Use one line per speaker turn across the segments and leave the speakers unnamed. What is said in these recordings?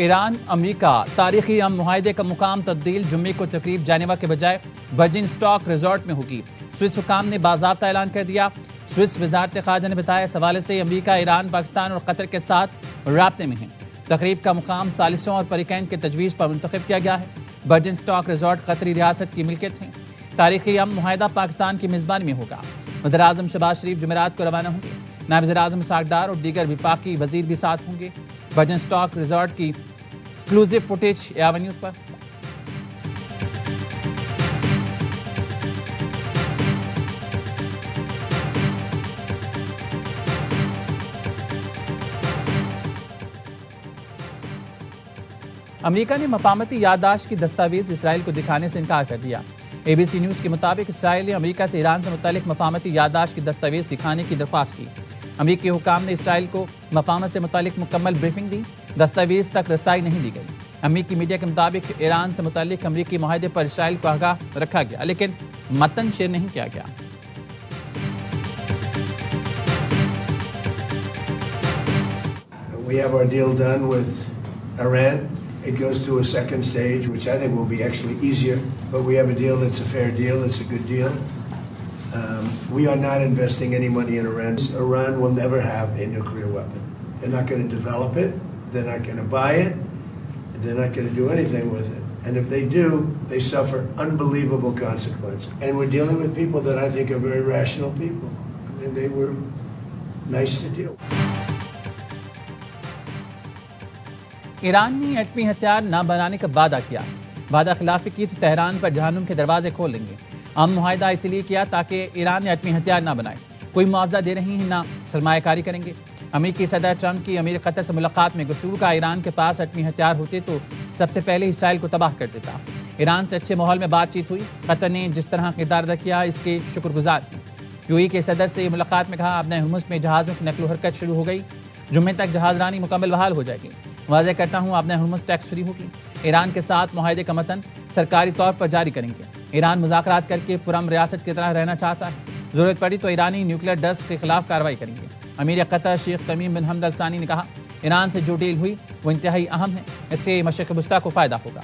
ایران امریکہ تاریخی امن معاہدے کا مقام تبدیل جمعے کو تقریب جنیوا کے بجائے ورجن اسٹاک ریزورٹ میں ہوگی۔ سوئس حکام نے باضابطہ اعلان کر دیا۔ سوئس وزارت خارجہ نے بتایا اس حوالے سے امریکہ، ایران، پاکستان اور قطر کے ساتھ رابطے میں ہیں۔ تقریب کا مقام ثالثوں اور فریقین کے تجویز پر منتخب کیا گیا ہے۔ ورجن اسٹاک ریزورٹ قطری ریاست کی ملکیت ہے۔ تاریخی امن معاہدہ پاکستان کی میزبانی میں ہوگا۔ وزیر اعظم شہباز شریف جمعرات کو روانہ ہوں گے۔ نائب وزیر اعظم اسحاق ڈار اور دیگر وفاقی وزیر بھی ساتھ ہوں گے۔ ورجن اسٹاک ریزورٹ کی ایکسکلوزیو فوٹیج ایوہ نیوز پر۔ امریکہ نے مفاہمتی یادداشت کی دستاویز اسرائیل کو دکھانے سے انکار کر دیا۔ اے بی سی نیوز کے مطابق اسرائیل نے امریکہ سے ایران سے متعلق مفاہمتی یادداشت کی دستاویز دکھانے کی درخواست کی۔ امریکی حکام نے اسرائیل کو مفاہمت سے متعلق مکمل بریفنگ دی۔ دستاویز تک رسائی نہیں دی گئی۔ امریکی میڈیا کے مطابق ایران سے متعلق امریکی معاہدے پر اسرائیل کو آگاہ رکھا گیا، لیکن متن شیئر نہیں کیا گیا۔
We have our deal done with Iran. It goes to a second stage, which I think will be actually easier. But we have a deal that's a fair deal. It's a good deal. We are not investing any money in Iran. Iran will never have a nuclear weapon. They're not going to develop it. They're not going to buy it. They're not going to do anything with it. And if they do, they suffer unbelievable consequences. And we're dealing with people that I think are very rational people. I mean, they were nice to deal with.
Iran نے ایٹمی ہتھیار نہ بنانے کا وعدہ کیا۔ وعدہ خلافی کی تو تہران پر جہنم کے دروازے کھول دیں گے۔ امن معاہدہ اسی لیے کیا تاکہ ایران ایٹمی ہتھیار نہ بنائے۔ کوئی معاوضہ دے رہی ہیں نہ سرمایہ کاری کریں گے۔ امریکی صدر ٹرمپ کی امیر قطر سے ملاقات میں گفتگو کا ایران کے پاس ایٹمی ہتھیار ہوتے تو سب سے پہلے اسرائیل کو تباہ کر دیتا۔ ایران سے اچھے ماحول میں بات چیت ہوئی۔ قطر نے جس طرح کردار ادا کیا اس کے شکر گزار ہیں۔ یو اے کے صدر سے ملاقات میں کہا ابن ہرمز میں جہازوں کی نقل و حرکت شروع ہو گئی۔ جمعے تک جہاز رانی مکمل بحال ہو جائے گی۔ واضح کرتا ہوں ابن ہرمز ٹیکس فری ہوگی۔ ایران کے ساتھ معاہدے کا متن سرکاری طور پر جاری کریں گے۔ ایران مذاکرات کر کے پرامن ریاست کی طرح رہنا چاہتا ہے۔ ضرورت پڑی تو ایرانی نیوکلیئر ڈسٹ کے خلاف کارروائی کریں گے۔ امیر قطر شیخ تمیم بن حمد الثانی نے کہا ایران سے جو ڈیل ہوئی وہ انتہائی اہم ہے، اس سے مشرق وسطیٰ کو فائدہ ہوگا۔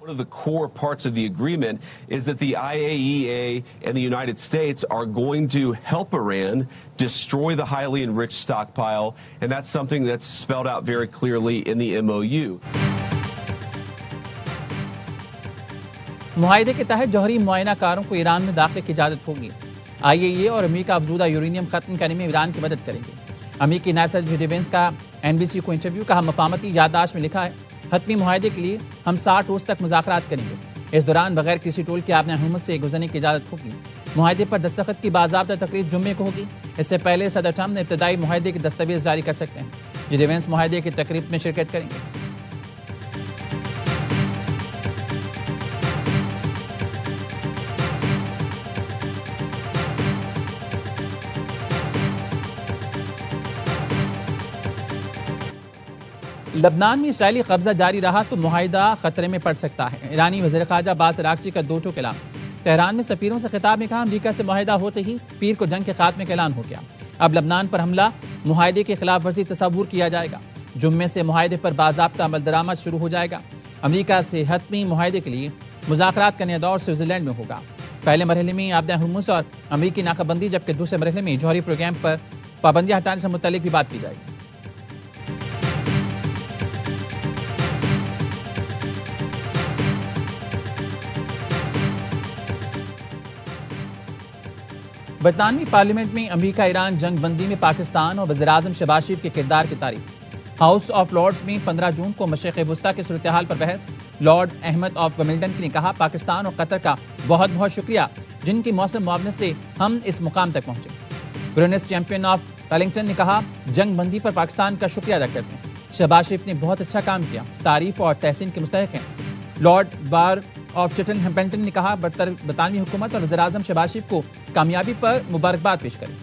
One of the core parts of the agreement is that the IAEA and the United States are going to help Iran destroy the highly enriched stockpile, and that's something that's spelled out very clearly in the MOU.
معاہدے کے تحت جوہری معائنہ کاروں کو ایران میں داخلے کی اجازت ہوگی۔ IAEA اور امریکہ افزودہ یورینیم ختم کرنے میں ایران کی مدد کریں گے۔ امریکی نائب صدر جے ڈی وینس کا NBC کو انٹرویو، کہا مفاہمتی یادداشت میں لکھا ہے حتمی معاہدے کے لیے ہم 60 روز تک مذاکرات کریں گے۔ اس دوران بغیر کسی ٹول کے ابن ہرمز سے گزرنے کی اجازت ہوگی۔ معاہدے پر دستخط کی باضابطہ تقریب جمعے کو ہوگی۔ اس سے پہلے صدر ٹرمپ نے ابتدائی معاہدے کی دستاویز جاری کر سکتے ہیں۔ جے ڈی وینس معاہدے کی تقریب میں شرکت کریں گے۔ لبنان میں اسرائیلی قبضہ جاری رہا تو معاہدہ خطرے میں پڑ سکتا ہے۔ ایرانی وزیر خارجہ عباس عراقچی کا دو ٹوک اعلان۔ تہران میں سفیروں سے خطاب میں کہا امریکہ سے معاہدہ ہوتے ہی پیر کو جنگ کے خاتمے کا اعلان ہو گیا۔ اب لبنان پر حملہ معاہدے کی خلاف ورزی تصور کیا جائے گا۔ جمعے سے معاہدے پر باضابطہ عمل درآمد شروع ہو جائے گا۔ امریکہ سے حتمی معاہدے کے لیے مذاکرات کا نیا دور سوئٹزرلینڈ میں ہوگا۔ پہلے مرحلے میں ابن ہرمز اور امریکی ناکہ بندی، جبکہ دوسرے مرحلے میں جوہری پروگرام پر پابندیاں ہٹانے سے متعلق بھی بات کی جائے گی۔ برطانوی پارلیمنٹ میں امریکہ ایران جنگ بندی میں پاکستان اور وزیر اعظم شہباز شریف کے کردار کی تعریف۔ ہاؤس آف لارڈز میں 15 جون کو مشرق وسطیٰ کی صورتحال پر بحث۔ لارڈ احمد آف ویملڈن نے کہا پاکستان اور قطر کا بہت بہت شکریہ جن کی موثر معاونت سے ہم اس مقام تک پہنچے۔ برونس چیمپئن آف ویلنگٹن نے کہا جنگ بندی پر پاکستان کا شکریہ ادا کرتے ہیں۔ شہباز شریف نے بہت اچھا کام کیا، تعریف اور تحسین کے مستحق ہیں۔ لارڈ بار آف چٹن ہیمپٹن نے کہا برطانوی حکومت اور وزیر اعظم شہباز شریف کو کامیابی پر مبارکباد پیش کریں۔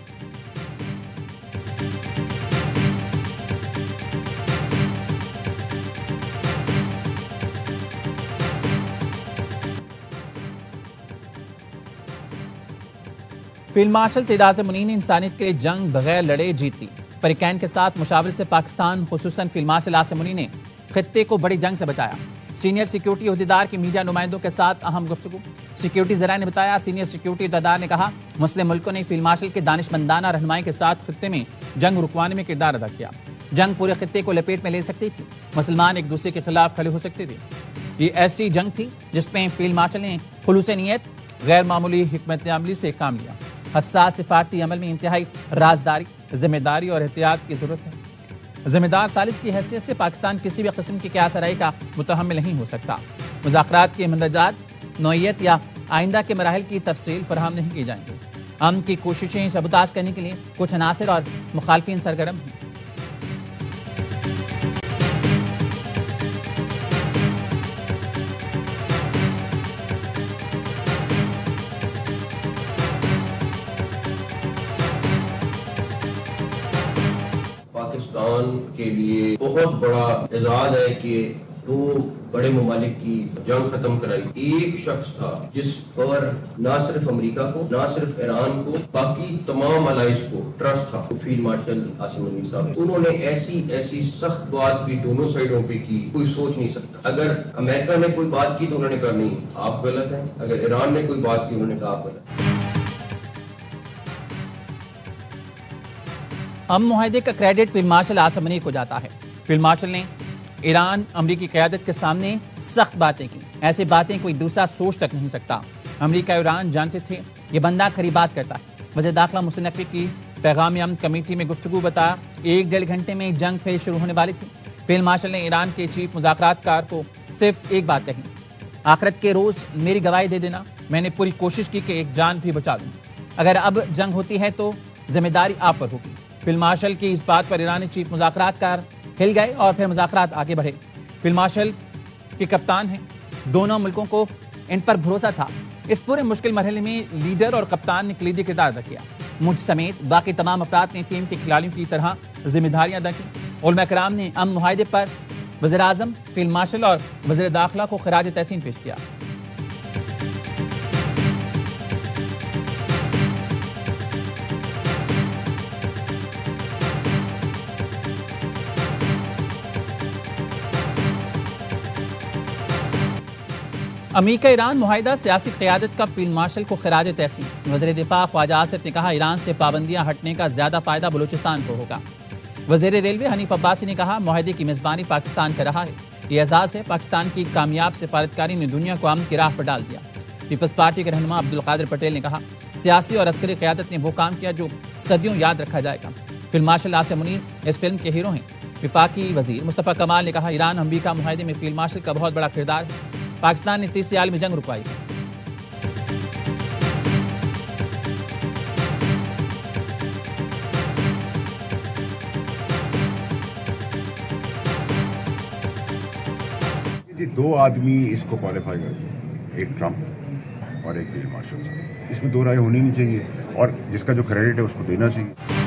فیلڈ مارشل سعید اعظم منی نے انسانیت کے لیے جنگ بغیر لڑے جیت لی. فریقین کے ساتھ مشاورت سے پاکستان خصوصاً فیلڈ مارشل اعظم منی نے خطے کو بڑی جنگ سے بچایا. سینئر سیکیورٹی عہدیدار کی میڈیا نمائندوں کے ساتھ اہم گفتگو. سیکیورٹی ذرائع نے بتایا سینئر سیکیورٹی عہدیدار نے کہا مسلم ملکوں نے فیلڈ مارشل کے دانشمندانہ رہنمائی کے ساتھ خطے میں جنگ رکوانے میں کردار ادا کیا. جنگ پورے خطے کو لپیٹ میں لے سکتی تھی. مسلمان ایک دوسرے کے خلاف کھڑے ہو سکتے تھے. یہ ایسی جنگ تھی جس میں فیلڈ مارشل نے خلوص نیت غیر معمولی حکمت عملی سے کام لیا. حساس سفارتی عمل میں انتہائی رازداری ذمہ داری اور احتیاط کی ضرورت ہے. ذمہ دار ثالث کی حیثیت سے پاکستان کسی بھی قسم کی قیاس آرائی کا متحمل نہیں ہو سکتا. مذاکرات کے مندرجات نوعیت یا آئندہ کے مراحل کی تفصیل فراہم نہیں کی جائیں گی. امن کی کوششیں سبوتاژ کرنے کے لیے کچھ عناصر اور مخالفین سرگرم ہیں.
پاکستان کے لیے بہت بڑا اعزاز ہے کہ دو بڑے ممالک کی جنگ ختم کرائی. ایک شخص تھا جس پر نہ صرف امریکہ کو نہ صرف ایران کو باقی تمام الائز کو ٹرسٹ تھا. فیلڈ مارشل اعظم منی صاحب انہوں نے ایسی سخت بات بھی دونوں سائڈوں پہ کی کوئی سوچ نہیں سکتا. اگر امریکہ نے کوئی بات کی تو انہوں نے کہا نہیں آپ غلط ہیں. اگر ایران نے کوئی بات کی انہوں نے کہا آپ غلط.
امن معاہدے کا کریڈٹ فیلڈ مارشل اعظم منی کو جاتا ہے. فیلڈ مارشل نے ایران امریکی قیادت کے سامنے سخت باتیں کی. ایسی باتیں کوئی دوسرا سوچ تک نہیں سکتا. امریکہ اور ایران جانتے تھے یہ بندہ کھری بات کرتا ہے. وزیر داخلہ محسن نقوی کی پیغام امن کمیٹی میں گفتگو بتایا 1-1.5 گھنٹے میں جنگ پھر شروع ہونے والی تھی. فیلڈ مارشل نے ایران کے چیف مذاکرات کار کو صرف ایک بات کہی آخرت کے روز میری گواہی دے دینا. میں نے پوری کوشش کی کہ ایک جان بھی بچا دوں. اگر اب جنگ ہوتی ہے تو ذمہ داری آپ پر ہوگی. فیلڈ مارشل کی اس بات پر ایرانی چیف مذاکرات کار ہل گئے اور پھر مذاکرات آگے بڑھے. فیلڈ مارشل کے کپتان ہیں. دونوں ملکوں کو ان پر بھروسہ تھا. اس پورے مشکل مرحلے میں لیڈر اور کپتان نے کلیدی کردار ادا کیا. مجھ سمیت باقی تمام افراد نے ٹیم کے کھلاڑیوں کی طرح ذمہ داریاں ادا کی. علماء کرام نے امن معاہدے پر وزیر اعظم فیلڈ مارشل اور وزیر داخلہ کو خراج تحسین پیش کیا. امریکہ ایران معاہدہ سیاسی قیادت کا فیلڈ مارشل کو خراج تحسین. وزیر دفاع خواجہ آصف نے کہا ایران سے پابندیاں ہٹنے کا زیادہ فائدہ بلوچستان کو ہوگا. وزیر ریلوے حنیف عباسی نے کہا معاہدے کی میزبانی پاکستان کر رہا ہے. یہ اعزاز ہے پاکستان کی کامیاب سفارتکاری نے دنیا کو امن کی راہ پر ڈال دیا. پیپلز پارٹی کے رہنما عبدالقادر پٹیل نے کہا سیاسی اور عسکری قیادت نے وہ کام کیا جو صدیوں یاد رکھا جائے گا. فیلڈ مارشل اعظم منی اس فلم کے ہیرو ہیں. وفاقی وزیر مصطفیٰ کمال نے کہا ایران امریکہ معاہدے میں فیلڈ مارشل کا بہت بڑا کردار ہے. پاکستان نے تیسری عالمی جنگ رکوائی ہے.
جی 2 آدمی اس کو کوالیفائی کرتے ہیں ایک ٹرمپ اور ایک فیلڈ مارشل صاحب. اس میں 2 رائے ہونی نہیں چاہیے اور جس کا جو کریڈٹ ہے اس کو دینا چاہیے.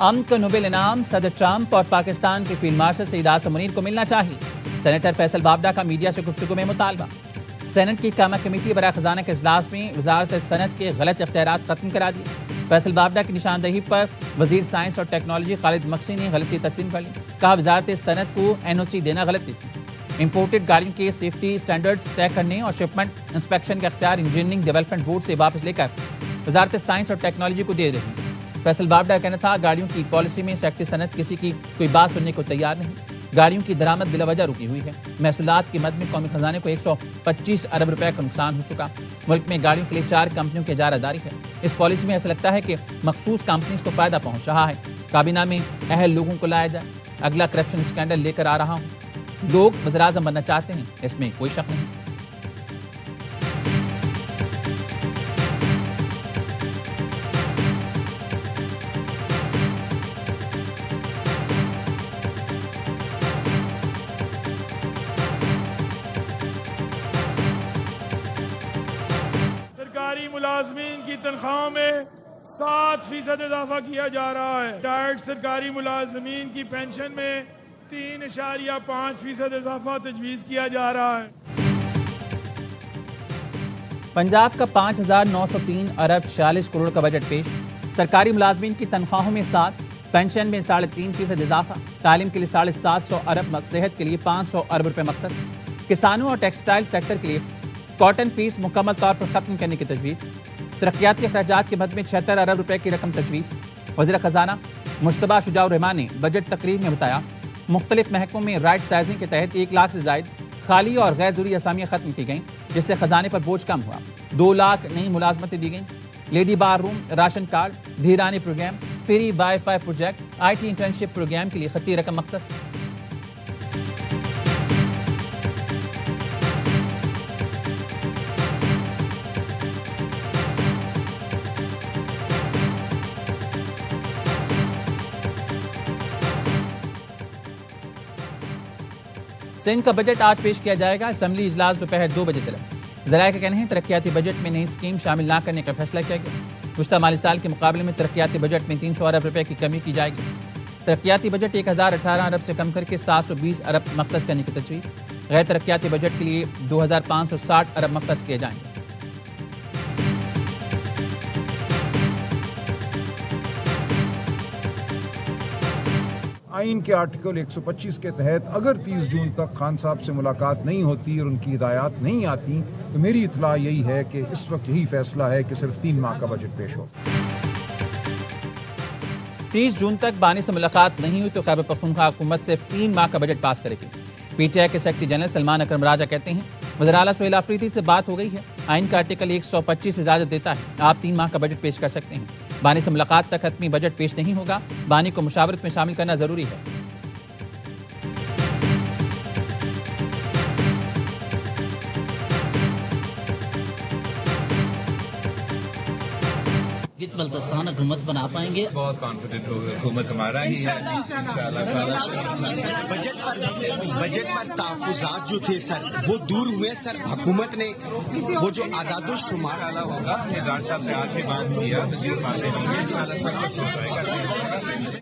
امن کا نوبل انعام صدر ٹرمپ اور پاکستان کے فیلڈ مارشل سعید اعظم منی کو ملنا چاہیے. سینیٹر فیصل بابڈا کا میڈیا سے گفتگو میں مطالبہ. سینٹ کی قائمہ کمیٹی برائے خزانہ کے اجلاس میں وزارت صنعت کے غلط اختیارات ختم کرا دیے. فیصل بابڈا کی نشاندہی پر وزیر سائنس اور ٹیکنالوجی خالد مکسی نے غلطی تسلیم کر لی. کہا وزارت صنعت کو NOC دینا غلطی تھی. امپورٹڈ گاڑیوں کے سیفٹی سٹینڈرڈز طے کرنے اور شپمنٹ انسپیکشن کا اختیار انجینئرنگ ڈیولپمنٹ بورڈ سے واپس لے کر وزارت سائنس اور ٹیکنالوجی کو دے رہی. فیصل بابڈا کا کہنا تھا گاڑیوں کی پالیسی میں سیکٹری صنعت کسی کی کوئی بات سننے کو تیار نہیں. گاڑیوں کی درآمد بلا وجہ رکی ہوئی ہے. محصولات کی مد میں قومی خزانے کو 125 ارب روپے کا نقصان ہو چکا. ملک میں گاڑیوں کے لیے 4 کمپنیوں کی اجارہ داری ہے. اس پالیسی میں ایسا لگتا ہے کہ مخصوص کمپنیز کو فائدہ پہنچ رہا ہے. کابینہ میں اہل لوگوں کو لایا جائے. اگلا کرپشن اسکینڈل لے کر آ رہا ہوں. لوگ وزیر اعظم بننا چاہتے ہیں, اس میں کوئی شک نہیں.
سرکاری ملازمین کی تنخواہوں میں 7% اضافہ کیا جا رہا ہے. ریٹائرڈ سرکاری ملازمین کی پینشن میں 3.5% اضافہ تجویز کیا جا رہا ہے.
پنجاب کا 5,903 ارب 46 کروڑ کا بجٹ پیش. سرکاری ملازمین کی تنخواہوں میں 7، پینشن میں 3.5% اضافہ، تعلیم کے لیے 750 ارب، صحت کے لیے 500 ارب روپے مختص. کسانوں اور ٹیکسٹائل سیکٹر کے لیے کاٹن فیس مکمل طور پر ختم کرنے کی تجویز. ترقیاتی اخراجات کے مد میں 76 ارب روپے کی رقم تجویز. وزیر خزانہ مشتبہ شجاع الرحمان نے بجٹ تقریر میں بتایا مختلف محکموں میں رائٹ سائزنگ کے تحت 1 لاکھ سے زائد خالی اور غیر ضروری اسامیاں ختم کی گئیں، جس سے خزانے پر بوجھ کم ہوا. 2 لاکھ نئی ملازمتیں دی گئیں. Lady bar room, ration card, دھیرانی programme, free wifi project, IT internship programme کے لیے خطی رقم مختص. سندھ کا بجٹ آج پیش کیا جائے گا. اسمبلی اجلاس دوپہر 2 بجے طلب. ذرائع کا کہنا ہے ترقیاتی بجٹ میں نئی اسکیم شامل نہ کرنے کا فیصلہ کیا گیا. گزشتہ مالی سال کے مقابلے میں ترقیاتی بجٹ میں 300 ارب روپے کی کمی کی جائے گی. ترقیاتی بجٹ 1018 ارب سے کم کر کے 720 ارب مختص کرنے کی تجویز. غیر ترقیاتی بجٹ کے لیے 2560 ارب مختص کیے جائیں گے.
آئین کے آرٹیکل 125 کے تحت اگر 30 جون تک خان صاحب سے ملاقات نہیں ہوتی اور ان کی ہدایات نہیں آتی تو میری اطلاع یہی ہے کہ اس وقت یہی فیصلہ ہے کہ صرف 3 ماہ کا بجٹ پیش ہو.
30 جون تک بانی سے ملاقات نہیں ہوئی تو خیبر پختونخوا حکومت سے 3 ماہ کا بجٹ پاس کرے گی. PTI کے سیکرٹری جنرل سلمان اکرم راجہ کہتے ہیں وزیر اعلیٰ سہیل آفریدی سے بات ہو گئی ہے. آئین کا آرٹیکل 125 اجازت دیتا ہے آپ 3 ماہ کا بجٹ پیش کر سکتے ہیں. بانی سے ملاقات تک حتمی بجٹ پیش نہیں ہوگا. بانی کو مشاورت میں شامل کرنا ضروری ہے.
بلتستان حکومت بنا پائیں گے.
بہت کانفیڈنٹ ہو گئے حکومت ہمارا ہی ہے
بجٹ پر تحفظات جو تھے سر وہ دور ہوئے سر. حکومت نے وہ جو اعداد و شمار
ہوگا ڈار صاحب سے آج کے بات کیا وزیر باتیں نہیں ہے انشاءاللہ سب کچھ ہو جائے گا.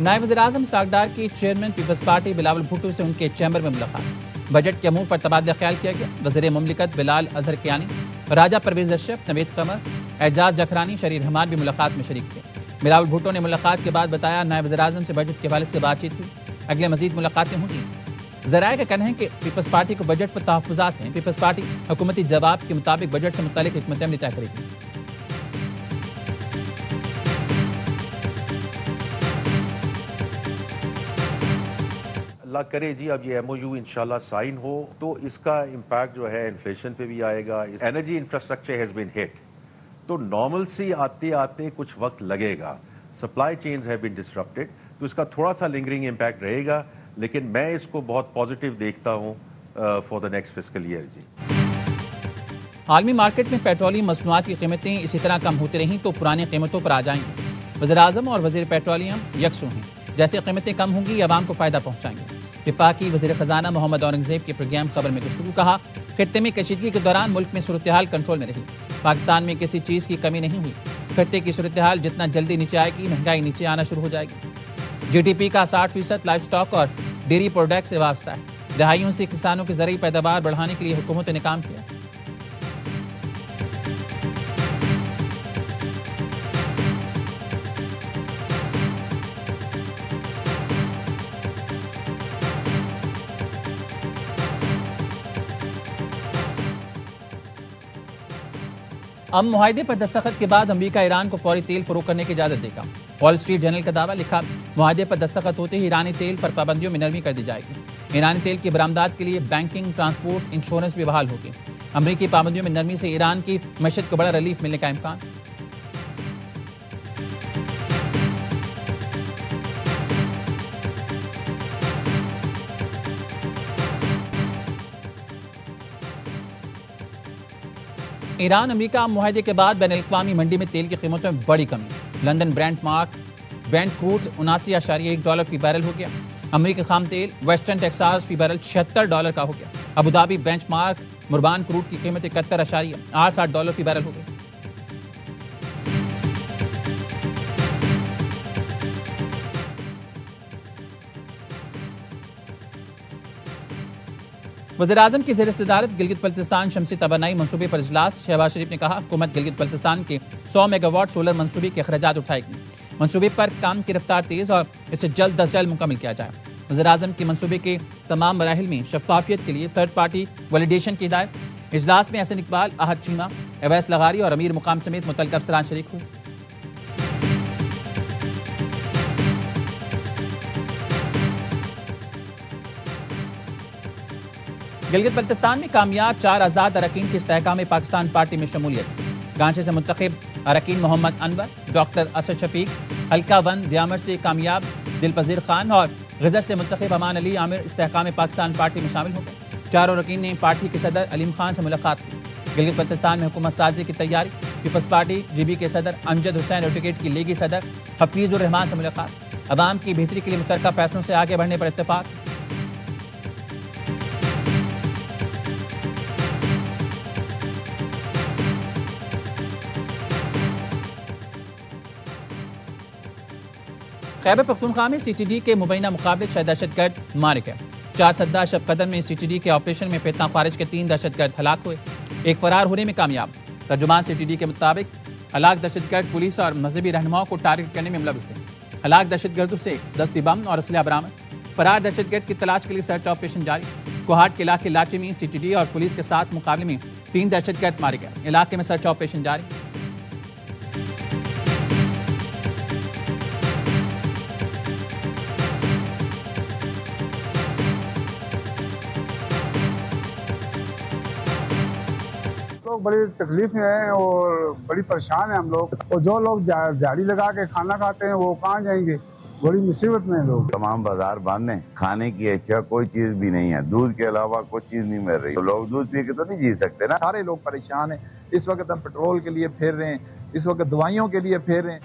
نائب وزیر اعظم ساگڈار کی chairman peoples party Bilawal Bhutto سے ان کے چیمبر میں ملاقات. بجٹ کے امور پر تبادلہ خیال کیا گیا. وزیر مملکت بلال اظہر کیانی، راجہ پرویز اشرف، نوید قمر، اعجاز جکھرانی، شریر رحمان بھی ملاقات میں شریک تھے. بلاول بھٹو نے ملاقات کے بعد بتایا نائب وزیر اعظم سے بجٹ کے حوالے سے بات چیت ہوئی. اگلے مزید ملاقاتیں ہوں گی. ذرائع کا کہنا ہے کہ پیپلز پارٹی کو بجٹ پر تحفظات ہیں. پیپلز پارٹی حکومتی جواب کے مطابق بجٹ سے متعلق حکمت عملی طے کرے گی.
اللہ کرے جی اب یہ MOU انشاءاللہ سائن ہو تو اس کا امپیکٹ جو ہے انفلیشن پہ بھی آئے گا. انرجی انفراسٹرکچر ہیز بین ہٹ تو نارمل سی آتے آتے کچھ وقت لگے گا. سپلائی چینز ہیو بین ڈسرپٹڈ تو اس کا تھوڑا سا لنگرنگ امپیکٹ رہے گا لیکن میں اس کو بہت پازیٹیو دیکھتا ہوں for the next fiscal year. جی
عالمی مارکیٹ میں پیٹرولیم مصنوعات کی قیمتیں اسی طرح کم ہوتی رہیں تو پرانی قیمتوں پر آ جائیں گی. وزیر اعظم اور وزیر پیٹرولیم یکساں ہیں. جیسے قیمتیں کم ہوں گی عوام کو فائدہ پہنچائیں گے. وفاقی وزیر خزانہ محمد اورنگزیب کے پروگرام خبر میں گفتگو. کہا خطے میں کشیدگی کے دوران ملک میں صورتحال کنٹرول میں رہی. پاکستان میں کسی چیز کی کمی نہیں ہوئی. خطے کی صورتحال جتنا جلدی نیچے آئے گی مہنگائی نیچے آنا شروع ہو جائے گی. GDP کا 60% لائف سٹاک اور ڈیری پروڈکٹ سے وابستہ ہے. دہائیوں سے کسانوں کی زرعی پیداوار بڑھانے کے لیے حکومت نے کام کیا. معاہدے پر دستخط کے بعد امریکہ ایران کو فوری تیل فروخت کرنے کی اجازت دے گا. وال اسٹریٹ جرنل کا دعویٰ. لکھا معاہدے پر دستخط ہوتے ہی ایرانی تیل پر پابندیوں میں نرمی کر دی جائے گی. ایرانی تیل کی برآمدات کے لیے بینکنگ، ٹرانسپورٹ، انشورنس بھی بحال ہوگی. امریکی پابندیوں میں نرمی سے ایران کی معیشت کو بڑا ریلیف ملنے کا امکان. ایران امریکہ معاہدے کے بعد بین الاقوامی منڈی میں تیل کی قیمتوں میں بڑی کمی. لندن برینٹ کروڈ $79.1 فی بیرل ہو گیا. امریکی خام تیل ویسٹرن ٹیکساس فی بیرل $76 کا ہو گیا. ابوظہبی بینچ مارک مربان کروڈ کی قیمت $71.68 فی بیرل ہو گئی. وزیراعظم کی زیر صدارت گلگت بلتستان شمسی توانائی منصوبے پر اجلاس۔ شہباز شریف نے کہا حکومت گلگت بلتستان کے 100 میگا واٹ سولر منصوبے کے اخراجات اٹھائے گی۔ منصوبے پر کام کی رفتار تیز اور اسے جلد از جلد مکمل کیا جائے۔ وزیراعظم کی منصوبے کے تمام مراحل میں شفافیت کے لیے تھرڈ پارٹی ویلیڈیشن کی ہدایت۔ اجلاس میں حسن اقبال، احد چیمہ، اویس لغاری اور امیر مقام سمیت متعلقہ افسران شریک ہوئے۔ گلگت بلتستان میں کامیاب 4 آزاد اراکین کی استحکام پاکستان پارٹی میں شمولیت۔ گانچے سے منتخب اراکین محمد انور، ڈاکٹر اسد شفیق، حلقہ 1 دیامر سے کامیاب دلپذیر خان اور غزر سے منتخب امان علی عامر استحکام پاکستان پارٹی میں شامل ہو گئے۔ چاروں اراکین نے پارٹی کے صدر علیم خان سے ملاقات کی۔ گلگت بلتستان میں حکومت سازی کی تیاری، پیپلز پارٹی جی بی کے صدر امجد حسین ایڈوکیٹ کی لیگی صدر حفیظ الرحمان سے ملاقات۔ عوام کی بہتری کے لیے مشترکہ فیصلوں سے آگے بڑھنے پر اتفاق۔ خیبر پختونخوا میں سی ٹی ڈی کے مبینہ مقابلے 6 دہشت گرد مارے گئے۔ 4 سدہ شب قدر میں سی ٹی ڈی کے آپریشن میں فتنہ خارج کے 3 دہشت گرد ہلاک ہوئے، ایک فرار ہونے میں کامیاب۔ ترجمان سی ٹی ڈی کے مطابق ہلاک دہشت گرد پولیس اور مذہبی رہنماؤں کو ٹارگٹ کرنے میں ملوث تھے۔ ہلاک دہشت گردوں سے دستی بم اور اسلحہ برآمد۔ فرار دہشت گرد کی تلاش کے لیے سرچ آپریشن جاری۔ کوہاٹ کے علاقے لاچی میں سی ٹی ڈی اور پولیس کے ساتھ مقابلے میں 3 دہشت گرد مارے گئے۔ علاقے میں سرچ آپریشن جاری۔
بڑی تکلیف میں ہیں اور بڑی پریشان ہیں ہم لوگ، اور جو لوگ دیہڑی لگا کے کھانا کھاتے ہیں وہ کہاں جائیں گے؟ بڑی مصیبت میں ہیں لوگ۔
تمام بازار بند ہیں، کھانے کی اشیاء کوئی چیز بھی نہیں ہے، دودھ کے علاوہ کوئی چیز نہیں مل رہی، تو لوگ دودھ پی کے تو نہیں جی سکتے نا۔
سارے لوگ پریشان ہیں، اس وقت ہم پیٹرول کے لیے پھر رہے ہیں، اس وقت دوائیوں کے لیے پھر رہے ہیں۔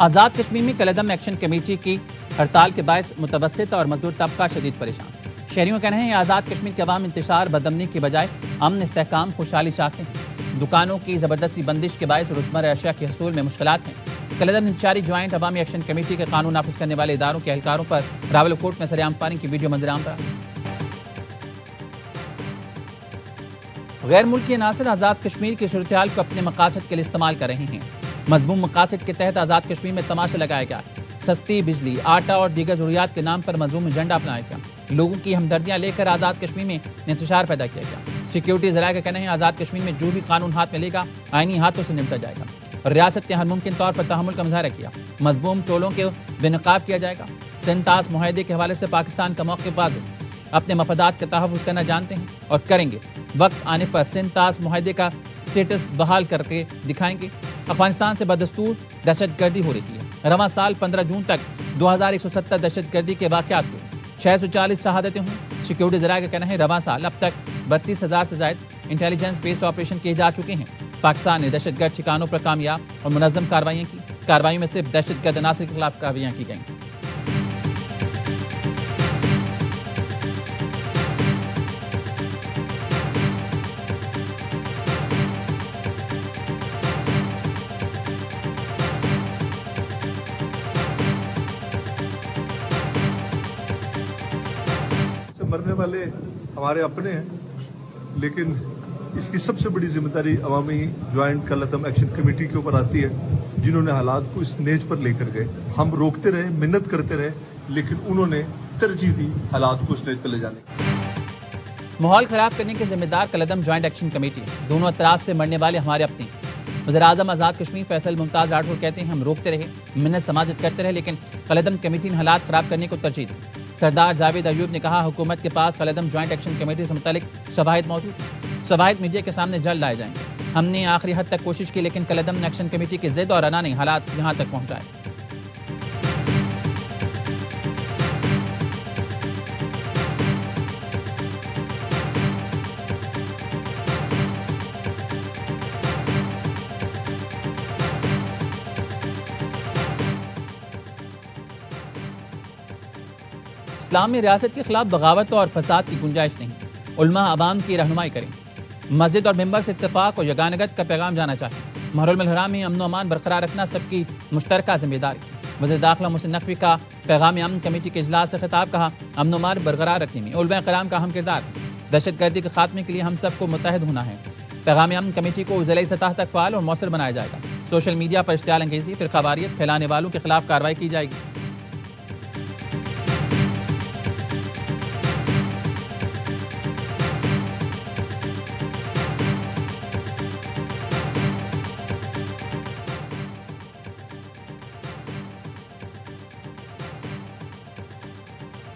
آزاد کشمیر میں کالعدم ایکشن کمیٹی کی ہڑتال کے باعث متوسط اور مزدور طبقہ شدید پریشان۔ شہریوں کا کہنا ہے آزاد کشمیر کے عوام انتشار بدامنی کی بجائے امن استحکام خوشحالی چاہتے ہیں۔ دکانوں کی زبردستی بندش کے باعث روزمرہ اشیاء کے حصول میں مشکلات ہیں۔ کالعدم انتشاری جوائنٹ عوامی ایکشن کمیٹی کے قانون نافذ کرنے والے اداروں کے اہلکاروں پر راولکوٹ میں سریعام پانی کی ویڈیو منظر عام پر آئی۔ غیر ملکی عناصر آزاد کشمیر کی صورتحال کو اپنے مقاصد کے لیے استعمال کر رہے ہیں۔ مضمون مقاصد کے تحت آزاد کشمیر میں تماشا لگایا گیا ہے۔ سستی بجلی، آٹا اور دیگر ضروریات کے نام پر مضمون ایجنڈا اپنایا گیا۔ لوگوں کی ہمدردیاں لے کر آزاد کشمیر میں انتشار پیدا کیا گیا۔ سیکیورٹی ذرائع کا کہنا ہے آزاد کشمیر میں جو بھی قانون ہاتھ میں لے گا آئینی ہاتھوں سے نمٹا جائے گا، اور ریاست نے ہر ممکن طور پر تحمل کا مظاہرہ کیا۔ مضموم ٹولوں کے بے نقاب کیا جائے گا۔ سنتاس معاہدے کے حوالے سے پاکستان کا موقف واضح، اپنے مفادات کا تحفظ کرنا جانتے ہیں اور کریں گے۔ وقت آنے پر سنتاس معاہدے کا سٹیٹس بحال کر کے دکھائیں گے۔ افغانستان سے بدستور دہشت گردی ہو رہی ہے۔ رواں سال 15 جون تک 2170 دہشت گردی کے واقعات ہوئے، 640 شہادتیں ہوئیں۔ سیکیورٹی ذرائع کا کہنا ہے رواں سال اب تک 32,000 سے زائد انٹیلیجنس بیسڈ آپریشن کیے جا چکے ہیں۔ پاکستان نے دہشت گرد ٹھکانوں پر کامیاب اور منظم کارروائیاں کی۔ کارروائیوں میں صرف دہشت گرد عناصر کے خلاف کارروائیاں کی گئیں۔
مرنے والے ہمارے اپنے ہیں، لیکن اس کی سب سے بڑی ذمہ داری عوامی جوائنٹ کالعدم ایکشن کمیٹی کے اوپر آتی ہے، جنہوں نے حالات کو اس نیج پر لے کر گئے۔ ہم روکتے رہے، محنت کرتے رہے، لیکن انہوں نے ترجیح دی حالات کو اس نیج پر لے جانے کی۔
ماحول خراب کرنے کے ذمہ دار کالعدم جوائنٹ ایکشن کمیٹی، دونوں اطراف سے مرنے والے ہمارے اپنے۔ وزیراعظم آزاد کشمیر فیصل ممتاز راٹھور کہتے ہیں ہم روکتے رہے، محنت سماجت کرتے رہے، لیکن کالعدم کمیٹی نے حالات خراب کرنے کو ترجیح دی۔ سردار جاوید ایوب نے کہا حکومت کے پاس کالعدم جوائنٹ ایکشن کمیٹی سے متعلق شواہد موجود ہیں، شواہد میڈیا کے سامنے جلد لائے جائیں گے۔ ہم نے آخری حد تک کوشش کی، لیکن کالعدم ایکشن کمیٹی کی ضد اور انا نے حالات یہاں تک پہنچائے۔ اسلام میں ریاست کے خلاف بغاوت اور فساد کی گنجائش نہیں۔ علماء عوام کی رہنمائی کریں، مسجد اور ممبر سے اتفاق اور یگانگت کا پیغام جانا چاہیے۔ محرم الحرام میں امن و امان برقرار رکھنا سب کی مشترکہ ذمہ داری۔ وزیر داخلہ محسن نقوی کا پیغام امن کمیٹی کے اجلاس سے خطاب، کہا امن و امان برقرار رکھنے میں علماء کرام کا اہم کردار ہے، دہشت گردی کے خاتمے کے لیے ہم سب کو متحد ہونا ہے۔ پیغام امن کمیٹی کو ضلعی سطح تک فعال اور مؤثر بنایا جائے گا۔ سوشل میڈیا پر اشتعال انگیزی، فرقہ واریت پھیلانے والوں کے خلاف کارروائی کی جائے گی۔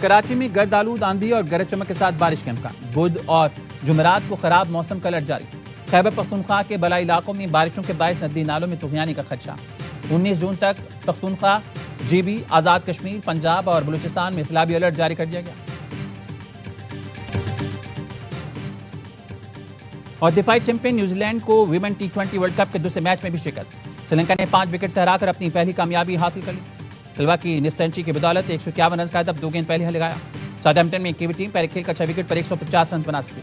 کراچی میں گرد آلود آندھی اور گرج چمک کے ساتھ بارش کے امکان، بدھ اور جمعرات کو خراب موسم کا الرٹ جاری۔ خیبر پختونخوا کے بالائی علاقوں میں بارشوں کے باعث ندی نالوں میں طغیانی کا خدشہ۔ 19 جون تک پختونخوا، جی بی، آزاد کشمیر، پنجاب اور بلوچستان میں سیلابی الرٹ جاری کر دیا گیا۔ اور دفاعی چیمپئن نیوزی لینڈ کو ویمن T20 ورلڈ کپ کے دوسرے میچ میں بھی شکست، سری لنکا نے 5 وکٹ سے ہرا کر اپنی پہلی کامیابی حاصل کر لی۔ سلوا کی نصف سینچری کی بدولت 151 رنز کا ہدف 2 گیند پہلے لگایا۔ ساؤتھ ہیمپٹن میں کیوی ٹیم پہلے کھیل کا 6 وکٹ پر 150 رنز بنا سکی۔